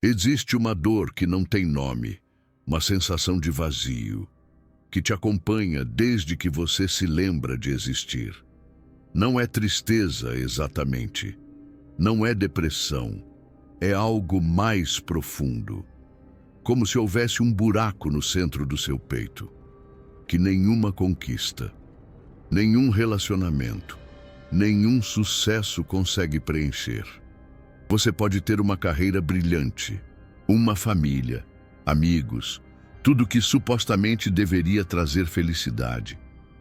Existe uma dor que não tem nome, uma sensação de vazio, que te acompanha desde que você se lembra de existir. Não é tristeza exatamente, não é depressão, é algo mais profundo. Como se houvesse um buraco no centro do seu peito, que nenhuma conquista, nenhum relacionamento, nenhum sucesso consegue preencher. Você pode ter uma carreira brilhante, uma família, amigos, tudo que supostamente deveria trazer felicidade.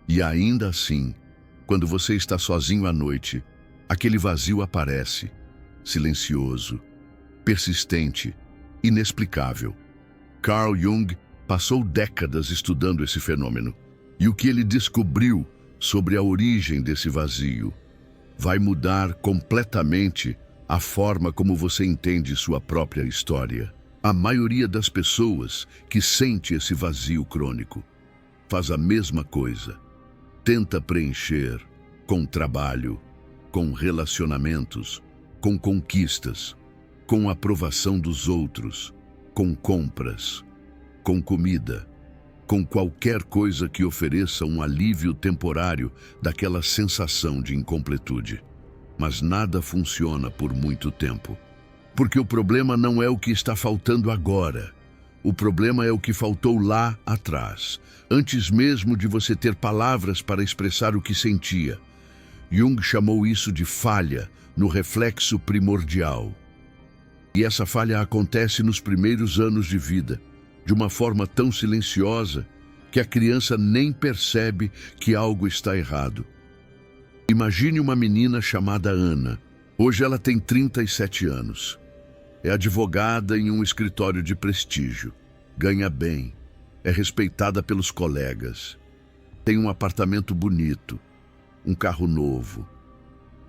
E ainda assim, quando você está sozinho à noite, aquele vazio aparece, silencioso, persistente, inexplicável. Carl Jung passou décadas estudando esse fenômeno, e o que ele descobriu sobre a origem desse vazio vai mudar completamente a forma como você entende sua própria história. A maioria das pessoas que sente esse vazio crônico faz a mesma coisa. Tenta preencher com trabalho, com relacionamentos, com conquistas, com a aprovação dos outros, com compras, com comida, com qualquer coisa que ofereça um alívio temporário daquela sensação de incompletude. Mas nada funciona por muito tempo. Porque o problema não é o que está faltando agora. O problema é o que faltou lá atrás, antes mesmo de você ter palavras para expressar o que sentia. Jung chamou isso de falha no reflexo primordial. E essa falha acontece nos primeiros anos de vida, de uma forma tão silenciosa que a criança nem percebe que algo está errado. Imagine uma menina chamada Ana. Hoje ela tem 37 anos. É advogada em um escritório de prestígio. Ganha bem. É respeitada pelos colegas. Tem um apartamento bonito. Um carro novo.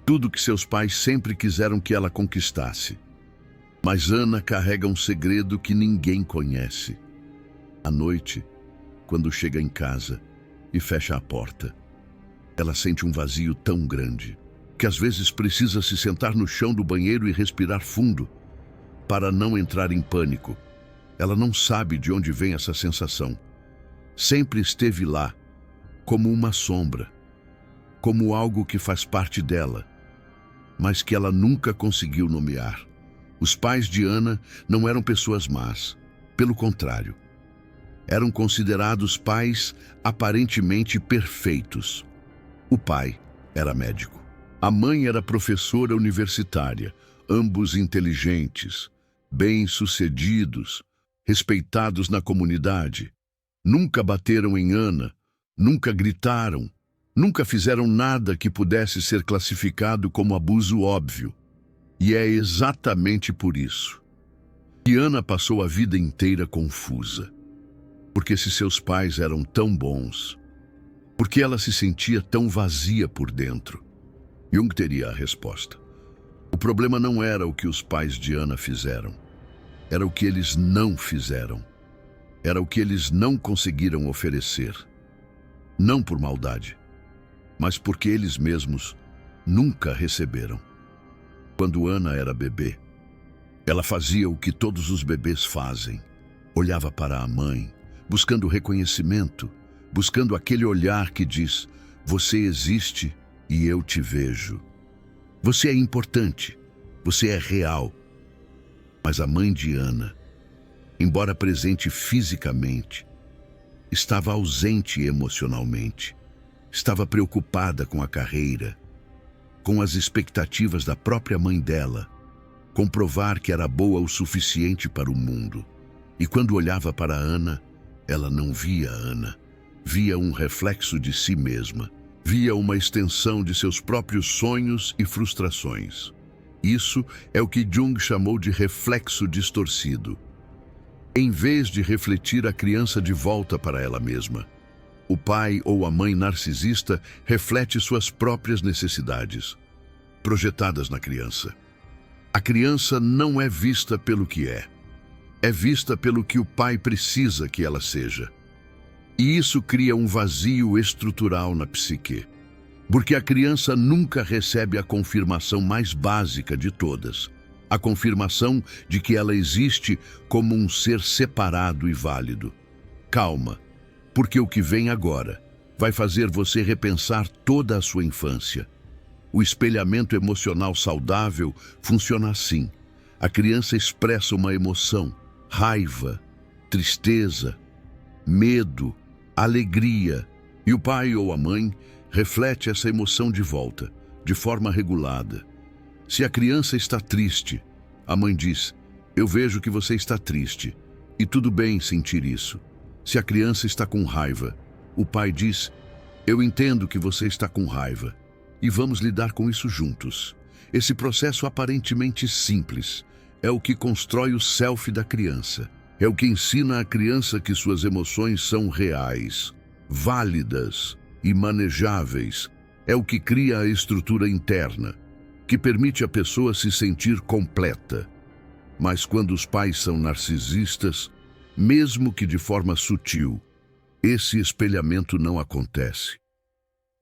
Tudo que seus pais sempre quiseram que ela conquistasse. Mas Ana carrega um segredo que ninguém conhece. À noite, quando chega em casa e fecha a porta, ela sente um vazio tão grande que às vezes precisa se sentar no chão do banheiro e respirar fundo para não entrar em pânico. Ela não sabe de onde vem essa sensação. Sempre esteve lá, como uma sombra, como algo que faz parte dela, mas que ela nunca conseguiu nomear. Os pais de Ana não eram pessoas más, pelo contrário. Eram considerados pais aparentemente perfeitos. O pai era médico. A mãe era professora universitária, ambos inteligentes, bem-sucedidos, respeitados na comunidade. Nunca bateram em Ana, nunca gritaram, nunca fizeram nada que pudesse ser classificado como abuso óbvio. E é exatamente por isso que Ana passou a vida inteira confusa. Porque se seus pais eram tão bons, por que ela se sentia tão vazia por dentro? Jung teria a resposta. O problema não era o que os pais de Ana fizeram. Era o que eles não fizeram. Era o que eles não conseguiram oferecer. Não por maldade, mas porque eles mesmos nunca receberam. Quando Ana era bebê, ela fazia o que todos os bebês fazem. Olhava para a mãe, buscando reconhecimento, buscando aquele olhar que diz: você existe e eu te vejo. Você é importante, você é real. Mas a mãe de Ana, embora presente fisicamente, estava ausente emocionalmente. Estava preocupada com a carreira, com as expectativas da própria mãe dela, com provar que era boa o suficiente para o mundo. E quando olhava para Ana, ela não via Ana, via um reflexo de si mesma, via uma extensão de seus próprios sonhos e frustrações. Isso é o que Jung chamou de reflexo distorcido. Em vez de refletir a criança de volta para ela mesma, o pai ou a mãe narcisista reflete suas próprias necessidades, projetadas na criança. A criança não é vista pelo que é vista pelo que o pai precisa que ela seja. E isso cria um vazio estrutural na psique, porque a criança nunca recebe a confirmação mais básica de todas, a confirmação de que ela existe como um ser separado e válido. Calma, porque o que vem agora vai fazer você repensar toda a sua infância. O espelhamento emocional saudável funciona assim. A criança expressa uma emoção, raiva, tristeza, medo, alegria, e o pai ou a mãe reflete essa emoção de volta, de forma regulada. Se a criança está triste, a mãe diz: "Eu vejo que você está triste, e tudo bem sentir isso." Se a criança está com raiva, o pai diz: "Eu entendo que você está com raiva, e vamos lidar com isso juntos." Esse processo aparentemente simples é o que constrói o self da criança. É o que ensina à criança que suas emoções são reais, válidas e manejáveis. É o que cria a estrutura interna, que permite a pessoa se sentir completa. Mas quando os pais são narcisistas, mesmo que de forma sutil, esse espelhamento não acontece.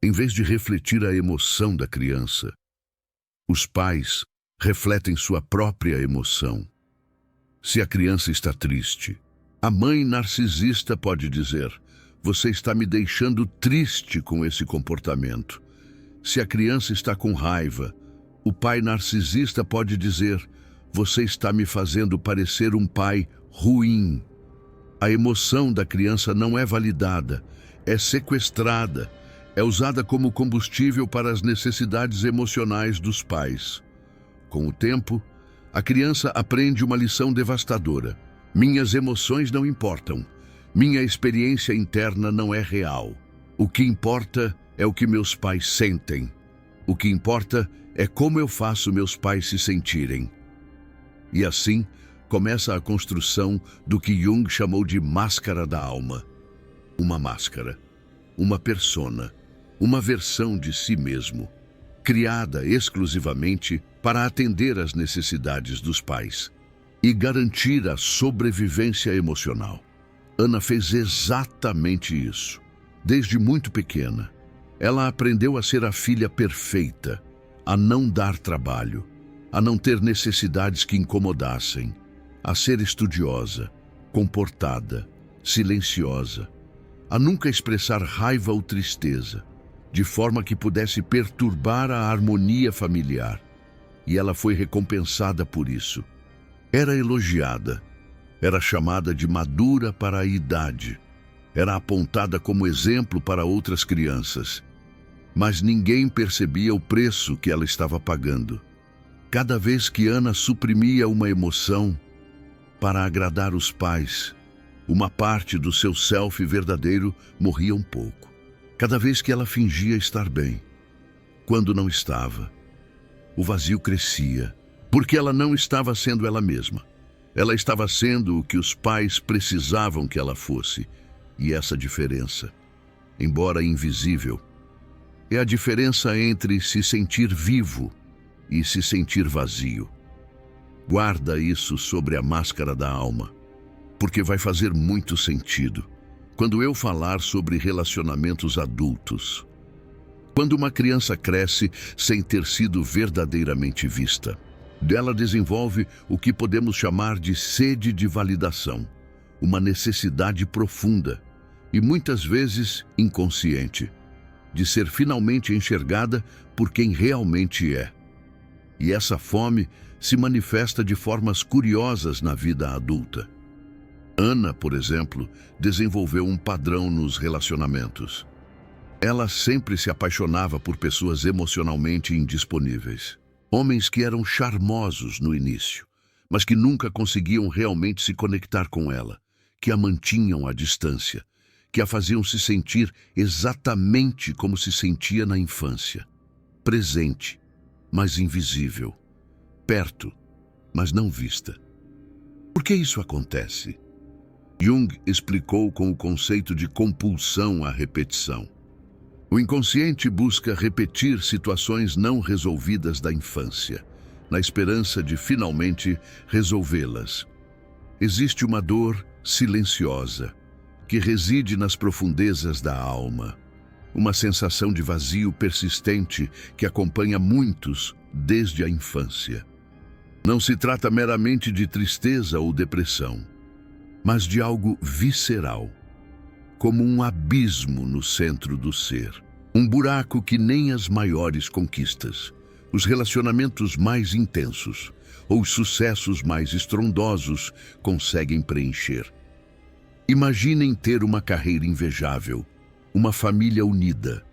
Em vez de refletir a emoção da criança, os pais refletem sua própria emoção. Se a criança está triste, a mãe narcisista pode dizer: "Você está me deixando triste com esse comportamento." Se a criança está com raiva, o pai narcisista pode dizer: "Você está me fazendo parecer um pai ruim." A emoção da criança não é validada, é sequestrada, é usada como combustível para as necessidades emocionais dos pais. Com o tempo, a criança aprende uma lição devastadora. Minhas emoções não importam. Minha experiência interna não é real. O que importa é o que meus pais sentem. O que importa é como eu faço meus pais se sentirem. E assim começa a construção do que Jung chamou de máscara da alma. Uma máscara, uma persona, uma versão de si mesmo, criada exclusivamente para atender às necessidades dos pais e garantir a sobrevivência emocional. Ana fez exatamente isso. Desde muito pequena, ela aprendeu a ser a filha perfeita, a não dar trabalho, a não ter necessidades que incomodassem, a ser estudiosa, comportada, silenciosa, a nunca expressar raiva ou tristeza, de forma que pudesse perturbar a harmonia familiar. E ela foi recompensada por isso. Era elogiada, era chamada de madura para a idade, era apontada como exemplo para outras crianças. Mas ninguém percebia o preço que ela estava pagando. Cada vez que Ana suprimia uma emoção para agradar os pais, uma parte do seu self verdadeiro morria um pouco. Cada vez que ela fingia estar bem, quando não estava, o vazio crescia, porque ela não estava sendo ela mesma. Ela estava sendo o que os pais precisavam que ela fosse. E essa diferença, embora invisível, é a diferença entre se sentir vivo e se sentir vazio. Guarda isso sobre a máscara da alma, porque vai fazer muito sentido quando eu falar sobre relacionamentos adultos. Quando uma criança cresce sem ter sido verdadeiramente vista, ela desenvolve o que podemos chamar de sede de validação, uma necessidade profunda e muitas vezes inconsciente, de ser finalmente enxergada por quem realmente é. E essa fome se manifesta de formas curiosas na vida adulta. Ana, por exemplo, desenvolveu um padrão nos relacionamentos. Ela sempre se apaixonava por pessoas emocionalmente indisponíveis. Homens que eram charmosos no início, mas que nunca conseguiam realmente se conectar com ela, que a mantinham à distância, que a faziam se sentir exatamente como se sentia na infância. Presente, mas invisível. Perto, mas não vista. Por que isso acontece? Jung explicou com o conceito de compulsão à repetição. O inconsciente busca repetir situações não resolvidas da infância, na esperança de finalmente resolvê-las. Existe uma dor silenciosa, que reside nas profundezas da alma, uma sensação de vazio persistente que acompanha muitos desde a infância. Não se trata meramente de tristeza ou depressão, mas de algo visceral, como um abismo no centro do ser. Um buraco que nem as maiores conquistas, os relacionamentos mais intensos ou os sucessos mais estrondosos conseguem preencher. Imaginem ter uma carreira invejável, uma família unida,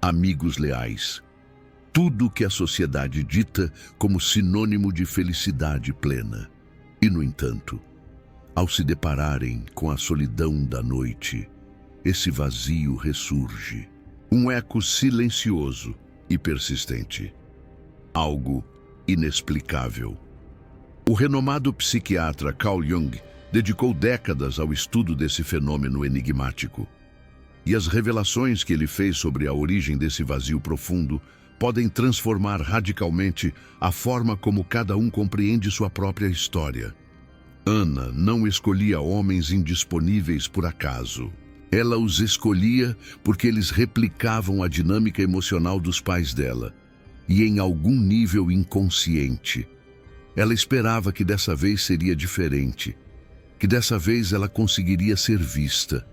amigos leais. Tudo que a sociedade dita como sinônimo de felicidade plena. E, no entanto, ao se depararem com a solidão da noite, esse vazio ressurge. Um eco silencioso e persistente. Algo inexplicável. O renomado psiquiatra Carl Jung dedicou décadas ao estudo desse fenômeno enigmático. E as revelações que ele fez sobre a origem desse vazio profundo podem transformar radicalmente a forma como cada um compreende sua própria história. Ana não escolhia homens indisponíveis por acaso. Ela os escolhia porque eles replicavam a dinâmica emocional dos pais dela. E em algum nível inconsciente, ela esperava que dessa vez seria diferente, que dessa vez ela conseguiria ser vista,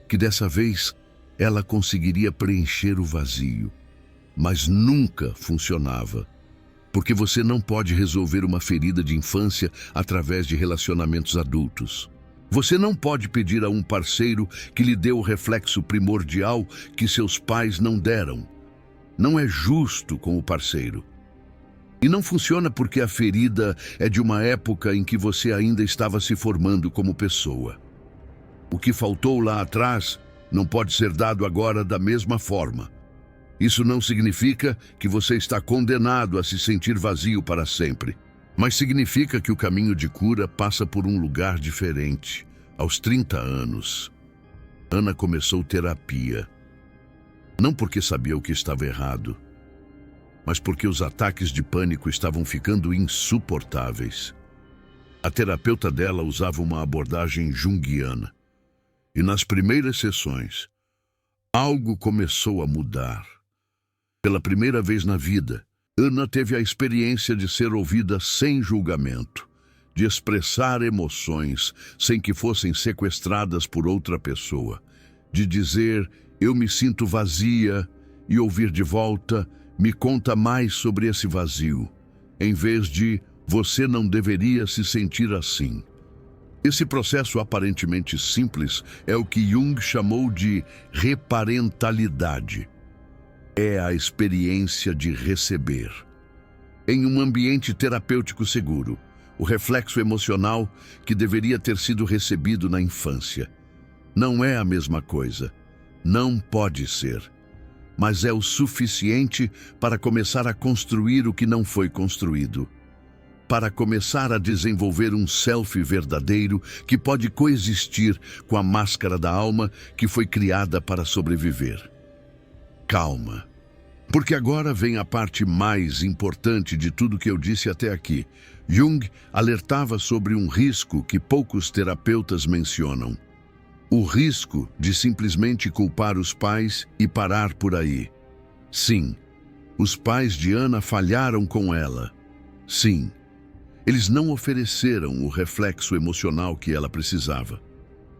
que dessa vez ela conseguiria preencher o vazio. Mas nunca funcionava, porque você não pode resolver uma ferida de infância através de relacionamentos adultos. Você não pode pedir a um parceiro que lhe dê o reflexo primordial que seus pais não deram. Não é justo com o parceiro. E não funciona porque a ferida é de uma época em que você ainda estava se formando como pessoa. O que faltou lá atrás não pode ser dado agora da mesma forma. Isso não significa que você está condenado a se sentir vazio para sempre. Mas significa que o caminho de cura passa por um lugar diferente. Aos 30 anos, Ana começou terapia. Não porque sabia o que estava errado, mas porque os ataques de pânico estavam ficando insuportáveis. A terapeuta dela usava uma abordagem junguiana. E nas primeiras sessões, algo começou a mudar. Pela primeira vez na vida, Ana teve a experiência de ser ouvida sem julgamento, de expressar emoções sem que fossem sequestradas por outra pessoa, de dizer, eu me sinto vazia, e ouvir de volta, me conta mais sobre esse vazio, em vez de, você não deveria se sentir assim. Esse processo aparentemente simples é o que Jung chamou de reparentalidade. É a experiência de receber. Em um ambiente terapêutico seguro, o reflexo emocional que deveria ter sido recebido na infância. Não é a mesma coisa. Não pode ser. Mas é o suficiente para começar a construir o que não foi construído. Para começar a desenvolver um self verdadeiro que pode coexistir com a máscara da alma que foi criada para sobreviver. Calma, porque agora vem a parte mais importante de tudo que eu disse até aqui. Jung alertava sobre um risco que poucos terapeutas mencionam. O risco de simplesmente culpar os pais e parar por aí. Sim, os pais de Ana falharam com ela. Sim, eles não ofereceram o reflexo emocional que ela precisava.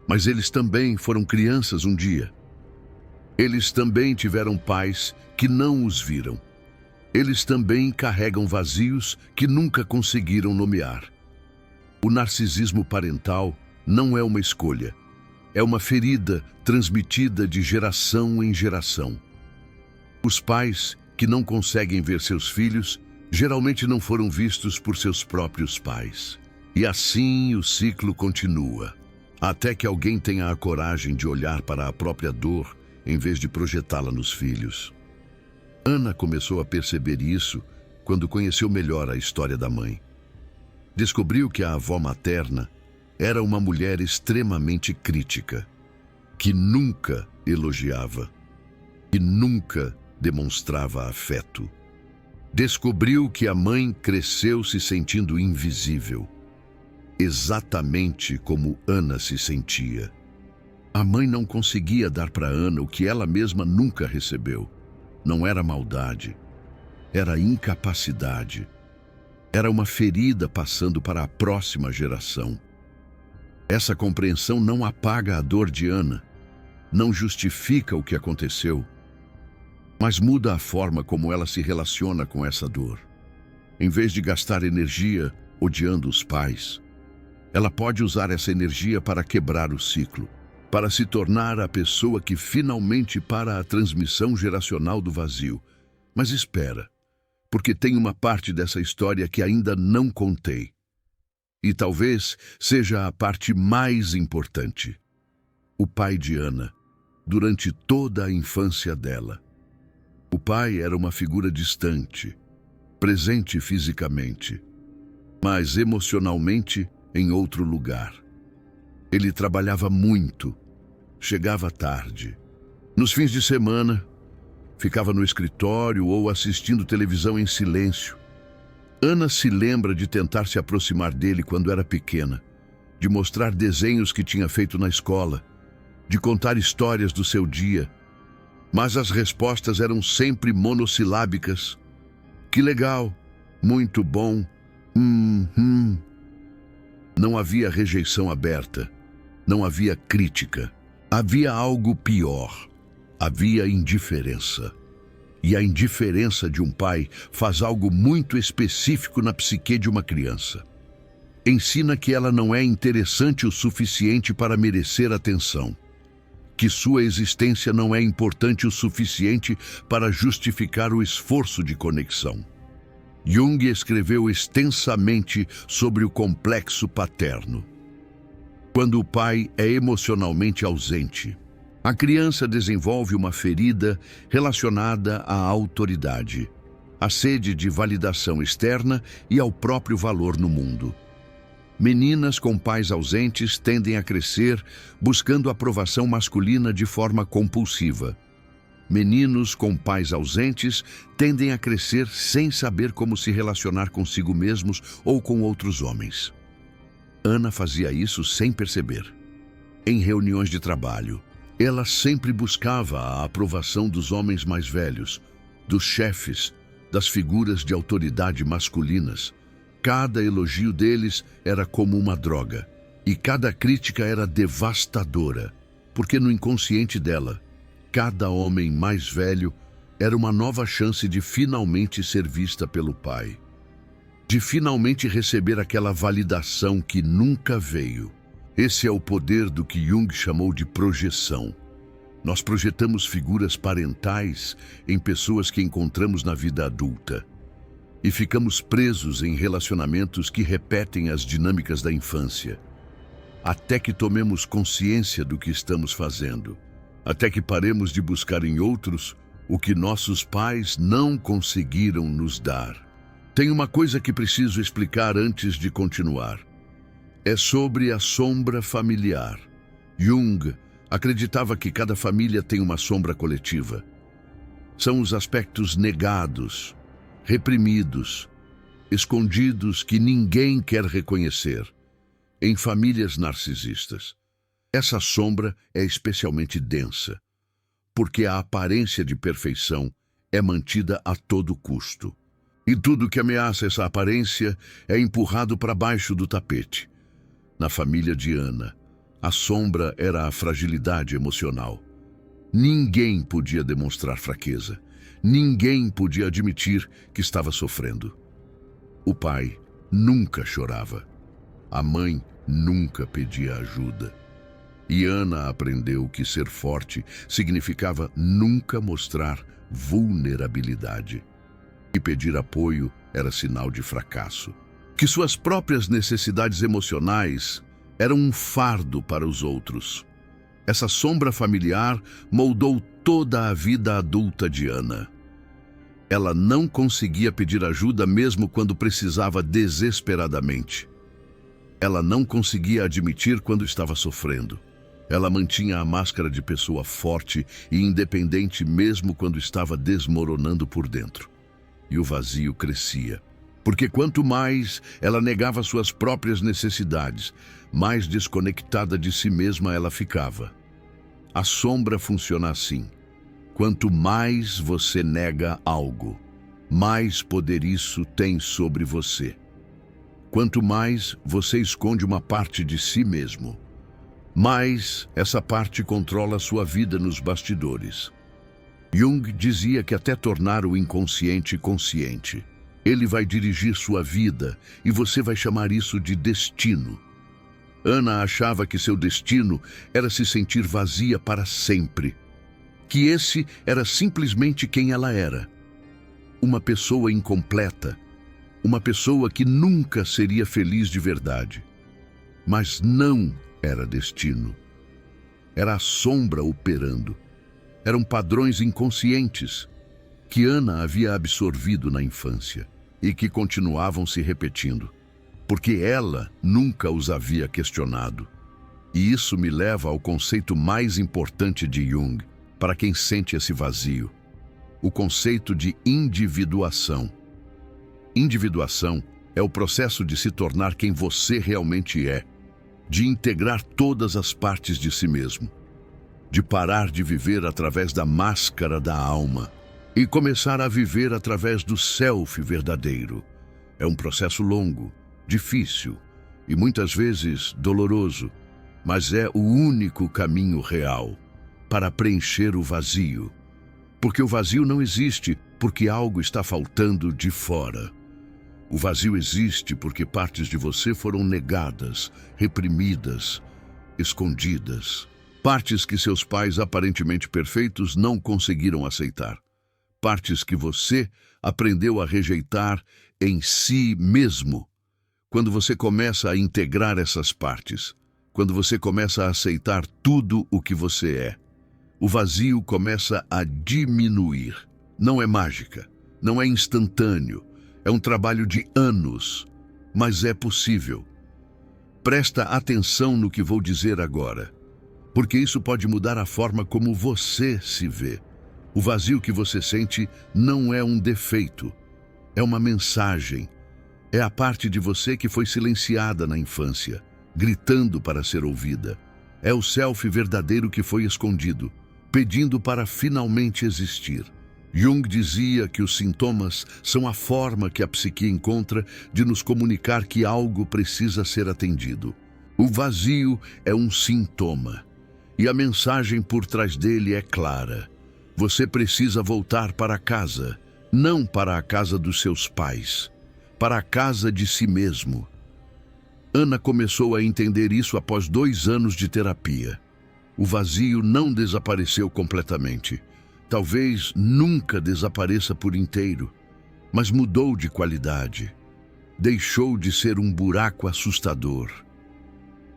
Mas eles também foram crianças um dia. Eles também tiveram pais que não os viram. Eles também carregam vazios que nunca conseguiram nomear. O narcisismo parental não é uma escolha. É uma ferida transmitida de geração em geração. Os pais que não conseguem ver seus filhos geralmente não foram vistos por seus próprios pais. E assim o ciclo continua, até que alguém tenha a coragem de olhar para a própria dor em vez de projetá-la nos filhos. Ana começou a perceber isso quando conheceu melhor a história da mãe. Descobriu que a avó materna era uma mulher extremamente crítica, que nunca elogiava, que nunca demonstrava afeto. Descobriu que a mãe cresceu se sentindo invisível, exatamente como Ana se sentia. A mãe não conseguia dar para Ana o que ela mesma nunca recebeu. Não era maldade, era incapacidade. Era uma ferida passando para a próxima geração. Essa compreensão não apaga a dor de Ana, não justifica o que aconteceu, mas muda a forma como ela se relaciona com essa dor. Em vez de gastar energia odiando os pais, ela pode usar essa energia para quebrar o ciclo, para se tornar a pessoa que finalmente para a transmissão geracional do vazio. Mas espera, porque tem uma parte dessa história que ainda não contei. E talvez seja a parte mais importante. O pai de Ana, durante toda a infância dela. O pai era uma figura distante, presente fisicamente, mas emocionalmente em outro lugar. Ele trabalhava muito, chegava tarde. Nos fins de semana, ficava no escritório ou assistindo televisão em silêncio. Ana se lembra de tentar se aproximar dele quando era pequena, de mostrar desenhos que tinha feito na escola, de contar histórias do seu dia, mas as respostas eram sempre monossilábicas. Que legal, muito bom, Não havia rejeição aberta, não havia crítica. Havia algo pior, havia indiferença. E a indiferença de um pai faz algo muito específico na psique de uma criança. Ensina que ela não é interessante o suficiente para merecer atenção, que sua existência não é importante o suficiente para justificar o esforço de conexão. Jung escreveu extensamente sobre o complexo paterno. Quando o pai é emocionalmente ausente, a criança desenvolve uma ferida relacionada à autoridade, à sede de validação externa e ao próprio valor no mundo. Meninas com pais ausentes tendem a crescer buscando aprovação masculina de forma compulsiva. Meninos com pais ausentes tendem a crescer sem saber como se relacionar consigo mesmos ou com outros homens. Ana fazia isso sem perceber. Em reuniões de trabalho, ela sempre buscava a aprovação dos homens mais velhos, dos chefes, das figuras de autoridade masculinas. Cada elogio deles era como uma droga, e cada crítica era devastadora, porque no inconsciente dela, cada homem mais velho era uma nova chance de finalmente ser vista pelo pai, de finalmente receber aquela validação que nunca veio. Esse é o poder do que Jung chamou de projeção. Nós projetamos figuras parentais em pessoas que encontramos na vida adulta e ficamos presos em relacionamentos que repetem as dinâmicas da infância, até que tomemos consciência do que estamos fazendo, até que paremos de buscar em outros o que nossos pais não conseguiram nos dar. Tem uma coisa que preciso explicar antes de continuar. É sobre a sombra familiar. Jung acreditava que cada família tem uma sombra coletiva. São os aspectos negados, reprimidos, escondidos que ninguém quer reconhecer. Em famílias narcisistas, essa sombra é especialmente densa, porque a aparência de perfeição é mantida a todo custo. E tudo que ameaça essa aparência é empurrado para baixo do tapete. Na família de Ana, a sombra era a fragilidade emocional. Ninguém podia demonstrar fraqueza. Ninguém podia admitir que estava sofrendo. O pai nunca chorava. A mãe nunca pedia ajuda. E Ana aprendeu que ser forte significava nunca mostrar vulnerabilidade. E pedir apoio era sinal de fracasso. Que suas próprias necessidades emocionais eram um fardo para os outros. Essa sombra familiar moldou toda a vida adulta de Ana. Ela não conseguia pedir ajuda mesmo quando precisava desesperadamente. Ela não conseguia admitir quando estava sofrendo. Ela mantinha a máscara de pessoa forte e independente mesmo quando estava desmoronando por dentro. E o vazio crescia. Porque quanto mais ela negava suas próprias necessidades, mais desconectada de si mesma ela ficava. A sombra funciona assim. Quanto mais você nega algo, mais poder isso tem sobre você. quanto mais você esconde uma parte de si mesmo, mais essa parte controla a sua vida nos bastidores. Jung dizia que até tornar o inconsciente consciente, ele vai dirigir sua vida e você vai chamar isso de destino. Ana achava que seu destino era se sentir vazia para sempre, que esse era simplesmente quem ela era. Uma pessoa incompleta, uma pessoa que nunca seria feliz de verdade. Mas não era destino. Era a sombra operando. Eram padrões inconscientes que Ana havia absorvido na infância e que continuavam se repetindo, porque ela nunca os havia questionado. E isso me leva ao conceito mais importante de Jung, para quem sente esse vazio: o conceito de individuação. Individuação é o processo de se tornar quem você realmente é, de integrar todas as partes de si mesmo, de parar de viver através da máscara da alma e começar a viver através do self verdadeiro. É um processo longo, difícil e muitas vezes doloroso, mas é o único caminho real para preencher o vazio. Porque o vazio não existe porque algo está faltando de fora. O vazio existe porque partes de você foram negadas, reprimidas, escondidas. Partes que seus pais aparentemente perfeitos não conseguiram aceitar. Partes que você aprendeu a rejeitar em si mesmo. Quando você começa a integrar essas partes, quando você começa a aceitar tudo o que você é, o vazio começa a diminuir. Não é mágica, não é instantâneo, é um trabalho de anos, mas é possível. Presta atenção no que vou dizer agora, porque isso pode mudar a forma como você se vê. O vazio que você sente não é um defeito, é uma mensagem. É a parte de você que foi silenciada na infância, gritando para ser ouvida. É o self verdadeiro que foi escondido, pedindo para finalmente existir. Jung dizia que os sintomas são a forma que a psique encontra de nos comunicar que algo precisa ser atendido. O vazio é um sintoma, e a mensagem por trás dele é clara. Você precisa voltar para casa, não para a casa dos seus pais, para a casa de si mesmo. Ana começou a entender isso após 2 anos de terapia. O vazio não desapareceu completamente. Talvez nunca desapareça por inteiro, mas mudou de qualidade. Deixou de ser um buraco assustador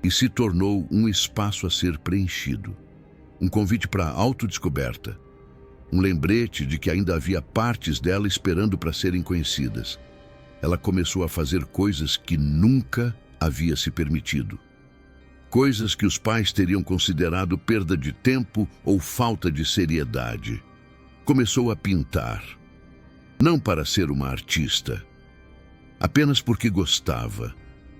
e se tornou um espaço a ser preenchido. Um convite para a autodescoberta. Um lembrete de que ainda havia partes dela esperando para serem conhecidas. Ela começou a fazer coisas que nunca havia se permitido. Coisas que os pais teriam considerado perda de tempo ou falta de seriedade. Começou a pintar. Não para ser uma artista, apenas porque gostava.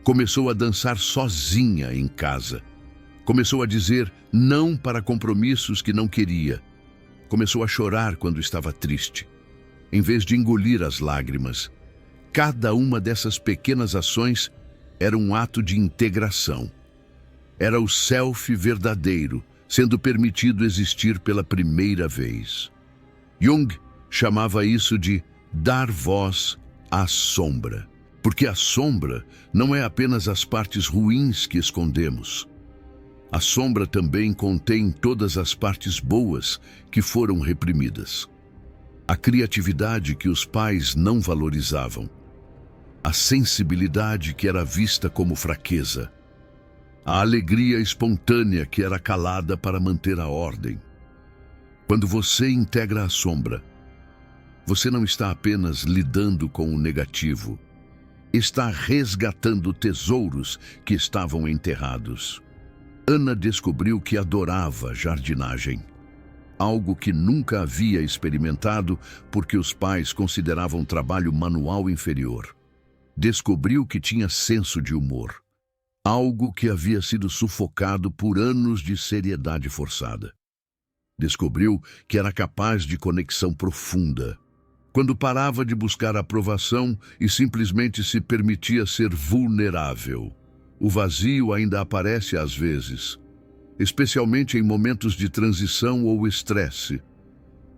Começou a dançar sozinha em casa. Começou a dizer não para compromissos que não queria. Começou a chorar quando estava triste, em vez de engolir as lágrimas. Cada uma dessas pequenas ações era um ato de integração. Era o self verdadeiro, sendo permitido existir pela primeira vez. Jung chamava isso de dar voz à sombra, porque a sombra não é apenas as partes ruins que escondemos. A sombra também contém todas as partes boas que foram reprimidas. A criatividade que os pais não valorizavam. A sensibilidade que era vista como fraqueza. A alegria espontânea que era calada para manter a ordem. Quando você integra a sombra, você não está apenas lidando com o negativo, está resgatando tesouros que estavam enterrados. Ana descobriu que adorava jardinagem, algo que nunca havia experimentado porque os pais consideravam trabalho manual inferior. Descobriu que tinha senso de humor, algo que havia sido sufocado por anos de seriedade forçada. Descobriu que era capaz de conexão profunda. quando parava de buscar aprovação e simplesmente se permitia ser vulnerável. O vazio ainda aparece às vezes, especialmente em momentos de transição ou estresse.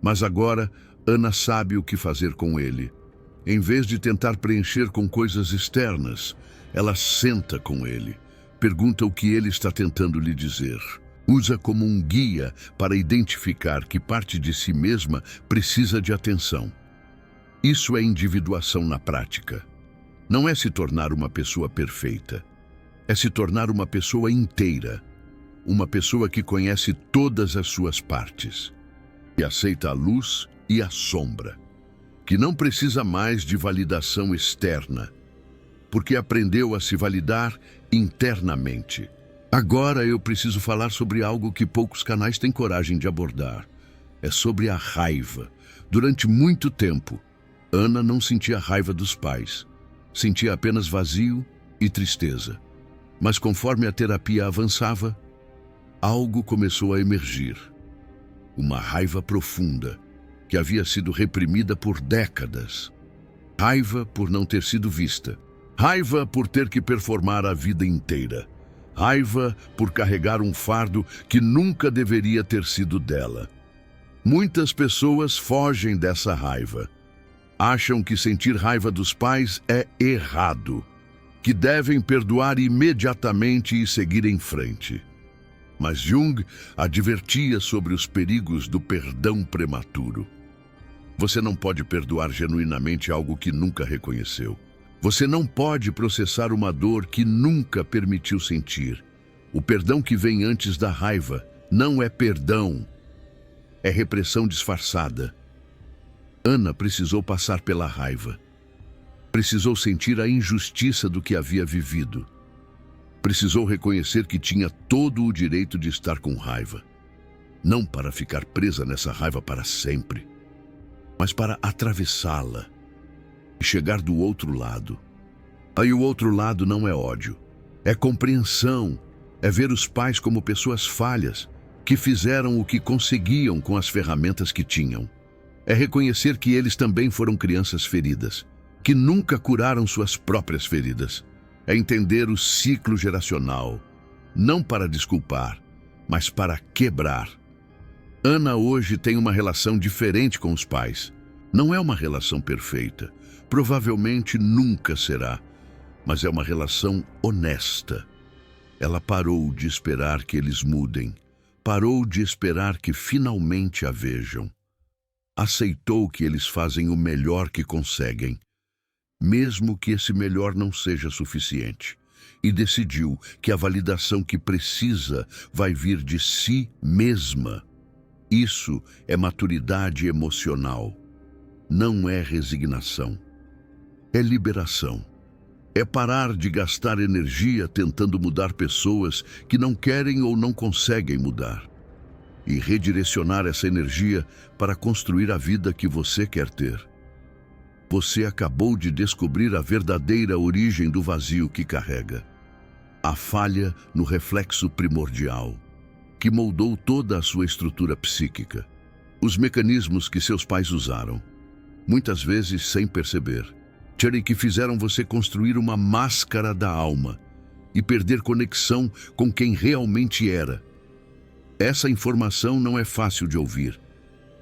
Mas agora, Ana sabe o que fazer com ele. Em vez de tentar preencher com coisas externas, ela senta com ele, pergunta o que ele está tentando lhe dizer. Usa como um guia para identificar que parte de si mesma precisa de atenção. Isso é individuação na prática. Não é se tornar uma pessoa perfeita. É se tornar uma pessoa inteira. Uma pessoa que conhece todas as suas partes. Que aceita a luz e a sombra. Que não precisa mais de validação externa. Porque aprendeu a se validar internamente. Agora eu preciso falar sobre algo que poucos canais têm coragem de abordar. É sobre a raiva. Durante muito tempo, Ana não sentia raiva dos pais. Sentia apenas vazio e tristeza. Mas conforme a terapia avançava, algo começou a emergir. Uma raiva profunda, que havia sido reprimida por décadas. Raiva por não ter sido vista. Raiva por ter que performar a vida inteira. Raiva por carregar um fardo que nunca deveria ter sido dela. Muitas pessoas fogem dessa raiva. Acham que sentir raiva dos pais é errado, que devem perdoar imediatamente e seguir em frente. Mas Jung advertia sobre os perigos do perdão prematuro. Você não pode perdoar genuinamente algo que nunca reconheceu. Você não pode processar uma dor que nunca permitiu sentir. O perdão que vem antes da raiva não é perdão, é repressão disfarçada. Ana precisou passar pela raiva. Precisou sentir a injustiça do que havia vivido. Precisou reconhecer que tinha todo o direito de estar com raiva. Não para ficar presa nessa raiva para sempre, mas para atravessá-la e chegar do outro lado. Aí o outro lado não é ódio, é compreensão, é ver os pais como pessoas falhas, que fizeram o que conseguiam com as ferramentas que tinham. É reconhecer que eles também foram crianças feridas, que nunca curaram suas próprias feridas. É entender o ciclo geracional, não para desculpar, mas para quebrar. Ana hoje tem uma relação diferente com os pais. Não é uma relação perfeita, provavelmente nunca será, mas é uma relação honesta. Ela parou de esperar que eles mudem, parou de esperar que finalmente a vejam. Aceitou que eles fazem o melhor que conseguem, mesmo que esse melhor não seja suficiente, e decidiu que a validação que precisa vai vir de si mesma. Isso é maturidade emocional. Não é resignação. É liberação. É parar de gastar energia tentando mudar pessoas que não querem ou não conseguem mudar. E redirecionar essa energia para construir a vida que você quer ter. Você acabou de descobrir a verdadeira origem do vazio que carrega. A falha no reflexo primordial, que moldou toda a sua estrutura psíquica. Os mecanismos que seus pais usaram, muitas vezes sem perceber, que fizeram você construir uma máscara da alma e perder conexão com quem realmente era. Essa informação não é fácil de ouvir,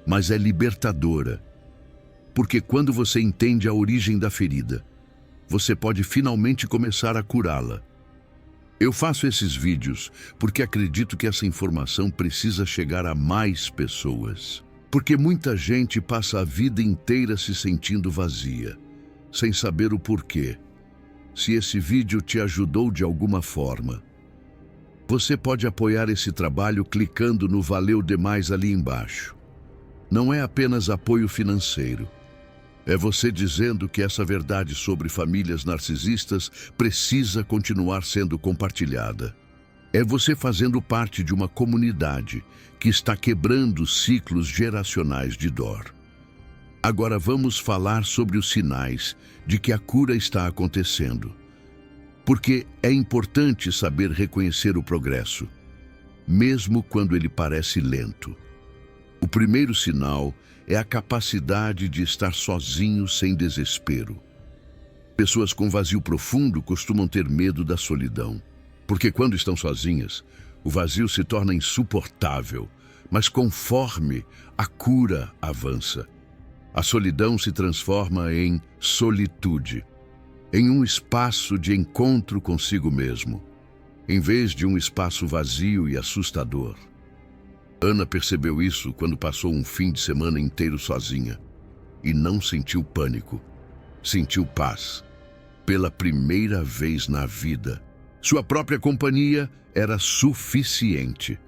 mas é libertadora. Porque quando você entende a origem da ferida, você pode finalmente começar a curá-la. Eu faço esses vídeos porque acredito que essa informação precisa chegar a mais pessoas. Porque muita gente passa a vida inteira se sentindo vazia, sem saber o porquê. Se esse vídeo te ajudou de alguma forma, você pode apoiar esse trabalho clicando no Valeu Demais ali embaixo. Não é apenas apoio financeiro. É você dizendo que essa verdade sobre famílias narcisistas precisa continuar sendo compartilhada. É você fazendo parte de uma comunidade que está quebrando ciclos geracionais de dor. Agora vamos falar sobre os sinais de que a cura está acontecendo. Porque é importante saber reconhecer o progresso, mesmo quando ele parece lento. O primeiro sinal é a capacidade de estar sozinho sem desespero. Pessoas com vazio profundo costumam ter medo da solidão, porque quando estão sozinhas, o vazio se torna insuportável, mas conforme a cura avança, a solidão se transforma em solitude, em um espaço de encontro consigo mesmo, em vez de um espaço vazio e assustador. Ana percebeu isso quando passou um fim de semana inteiro sozinha e não sentiu pânico, sentiu paz. Pela primeira vez na vida, sua própria companhia era suficiente.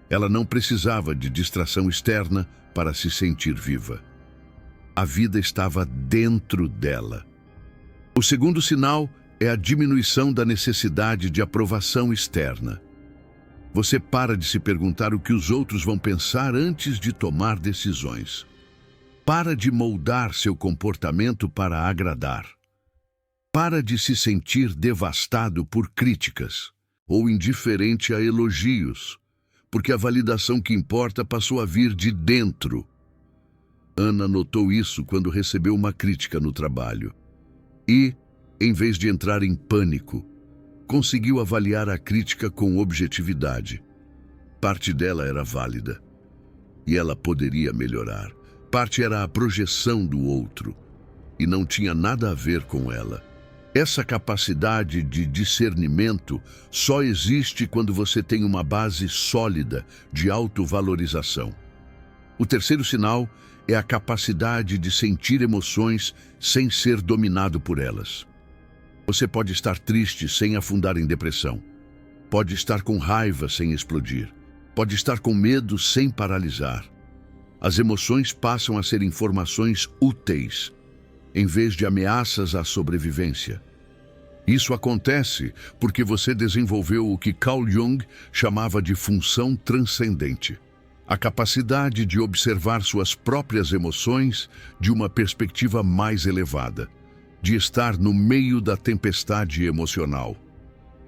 Ela não precisava de distração externa para se sentir viva. A vida estava dentro dela. O segundo sinal é a diminuição da necessidade de aprovação externa. Você para de se perguntar o que os outros vão pensar antes de tomar decisões. Para de moldar seu comportamento para agradar. Para de se sentir devastado por críticas ou indiferente a elogios, porque a validação que importa passou a vir de dentro. Ana notou isso quando recebeu uma crítica no trabalho e, em vez de entrar em pânico, conseguiu avaliar a crítica com objetividade. Parte dela era válida e ela poderia melhorar. Parte era a projeção do outro e não tinha nada a ver com ela. Essa capacidade de discernimento só existe quando você tem uma base sólida de autovalorização. O terceiro sinal é a capacidade de sentir emoções sem ser dominado por elas. Você pode estar triste sem afundar em depressão. Pode estar com raiva sem explodir. Pode estar com medo sem paralisar. As emoções passam a ser informações úteis, em vez de ameaças à sobrevivência. Isso acontece porque você desenvolveu o que Carl Jung chamava de função transcendente. A capacidade de observar suas próprias emoções de uma perspectiva mais elevada, de estar no meio da tempestade emocional.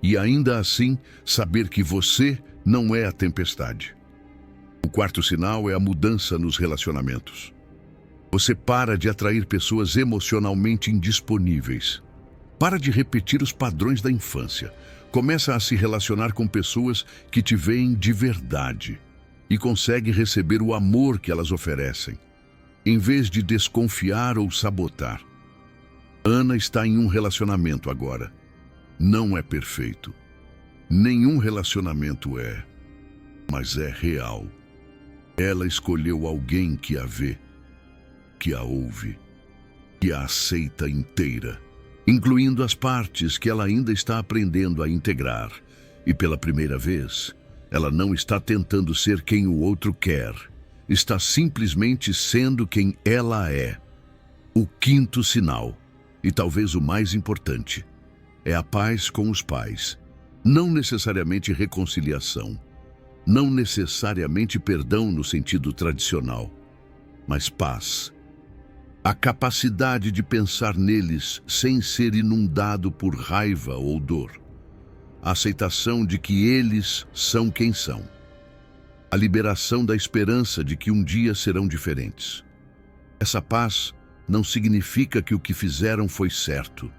E ainda assim, saber que você não é a tempestade. O quarto sinal é a mudança nos relacionamentos. Você para de atrair pessoas emocionalmente indisponíveis. Para de repetir os padrões da infância. Começa a se relacionar com pessoas que te veem de verdade e consegue receber o amor que elas oferecem, em vez de desconfiar ou sabotar. Ana está em um relacionamento agora. Não é perfeito. Nenhum relacionamento é, mas é real. Ela escolheu alguém que a vê, que a ouve, que a aceita inteira, incluindo as partes que ela ainda está aprendendo a integrar. E pela primeira vez, ela não está tentando ser quem o outro quer. Está simplesmente sendo quem ela é. O quinto sinal, e talvez o mais importante, é a paz com os pais. Não necessariamente reconciliação. Não necessariamente perdão no sentido tradicional, mas paz. A capacidade de pensar neles sem ser inundado por raiva ou dor. A aceitação de que eles são quem são. A liberação da esperança de que um dia serão diferentes. Essa paz não significa que o que fizeram foi certo.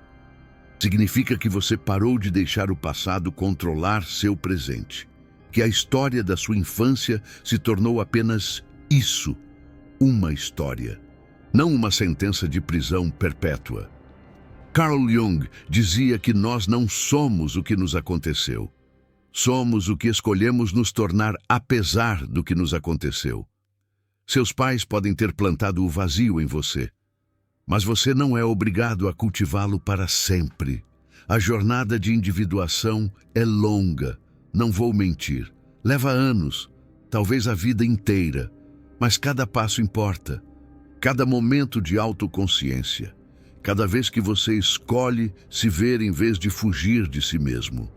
Significa que você parou de deixar o passado controlar seu presente. Que a história da sua infância se tornou apenas isso, uma história, não uma sentença de prisão perpétua. Carl Jung dizia que nós não somos o que nos aconteceu. Somos o que escolhemos nos tornar apesar do que nos aconteceu. Seus pais podem ter plantado o vazio em você, mas você não é obrigado a cultivá-lo para sempre. A jornada de individuação é longa. Não vou mentir, leva anos, talvez a vida inteira, mas cada passo importa, cada momento de autoconsciência, cada vez que você escolhe se ver em vez de fugir de si mesmo,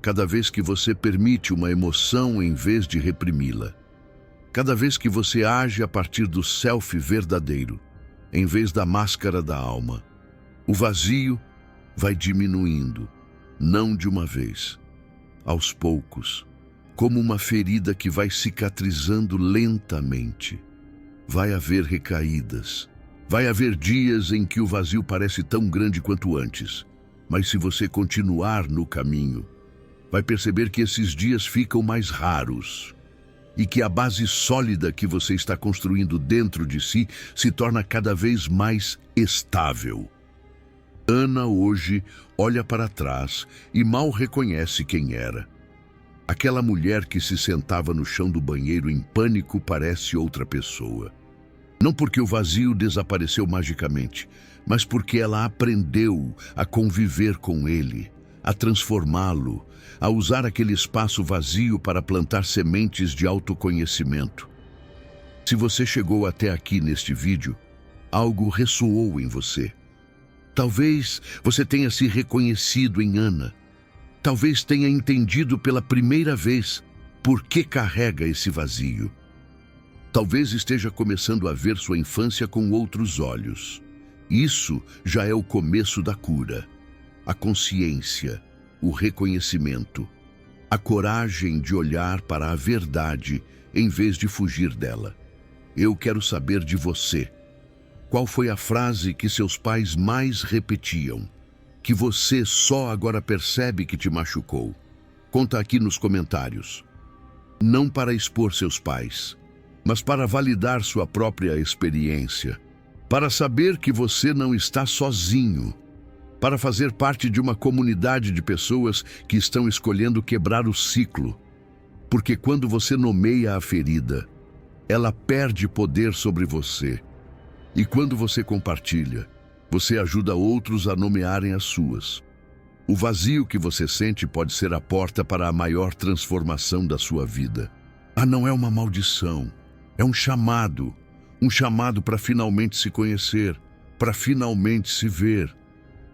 cada vez que você permite uma emoção em vez de reprimi-la, cada vez que você age a partir do self verdadeiro, em vez da máscara da alma. O vazio vai diminuindo, não de uma vez, aos poucos, como uma ferida que vai cicatrizando lentamente. Vai haver recaídas. Vai haver dias em que o vazio parece tão grande quanto antes. Mas se você continuar no caminho, vai perceber que esses dias ficam mais raros e que a base sólida que você está construindo dentro de si se torna cada vez mais estável. Ana hoje olha para trás e mal reconhece quem era. Aquela mulher que se sentava no chão do banheiro em pânico parece outra pessoa. Não porque o vazio desapareceu magicamente, mas porque ela aprendeu a conviver com ele, a transformá-lo, a usar aquele espaço vazio para plantar sementes de autoconhecimento. Se você chegou até aqui neste vídeo, algo ressoou em você. Talvez você tenha se reconhecido em Ana. Talvez tenha entendido pela primeira vez por que carrega esse vazio. Talvez esteja começando a ver sua infância com outros olhos. Isso já é o começo da cura. A consciência, o reconhecimento, a coragem de olhar para a verdade em vez de fugir dela. Eu quero saber de você. Qual foi a frase que seus pais mais repetiam, que você só agora percebe que te machucou? Conta aqui nos comentários. Não para expor seus pais, mas para validar sua própria experiência, para saber que você não está sozinho, para fazer parte de uma comunidade de pessoas que estão escolhendo quebrar o ciclo. Porque quando você nomeia a ferida, ela perde poder sobre você. E quando você compartilha, você ajuda outros a nomearem as suas. O vazio que você sente pode ser a porta para a maior transformação da sua vida. Não é uma maldição, é um chamado para finalmente se conhecer, para finalmente se ver,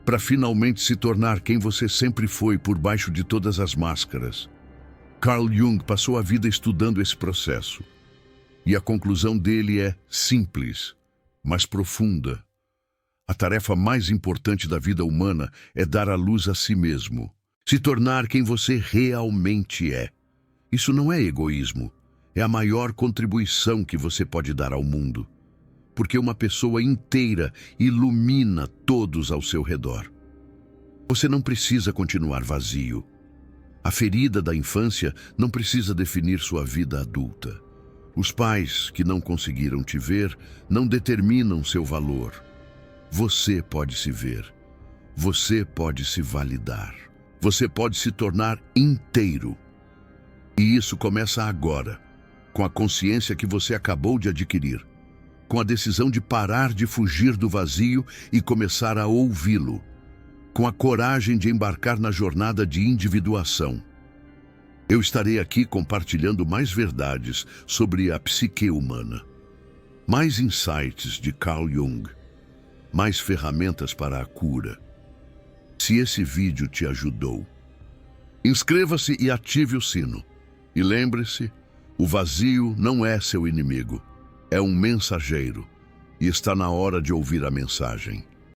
para finalmente se tornar quem você sempre foi por baixo de todas as máscaras. Carl Jung passou a vida estudando esse processo. E a conclusão dele é simples, mas profunda. A tarefa mais importante da vida humana é dar a luz a si mesmo, se tornar quem você realmente é. Isso não é egoísmo, é a maior contribuição que você pode dar ao mundo, porque uma pessoa inteira ilumina todos ao seu redor. Você não precisa continuar vazio. A ferida da infância não precisa definir sua vida adulta. Os pais que não conseguiram te ver não determinam seu valor. Você pode se ver. Você pode se validar. Você pode se tornar inteiro. E isso começa agora, com a consciência que você acabou de adquirir, com a decisão de parar de fugir do vazio e começar a ouvi-lo, com a coragem de embarcar na jornada de individuação. Eu estarei aqui compartilhando mais verdades sobre a psique humana, mais insights de Carl Jung, mais ferramentas para a cura. Se esse vídeo te ajudou, inscreva-se e ative o sino. E lembre-se, o vazio não é seu inimigo, é um mensageiro, e está na hora de ouvir a mensagem.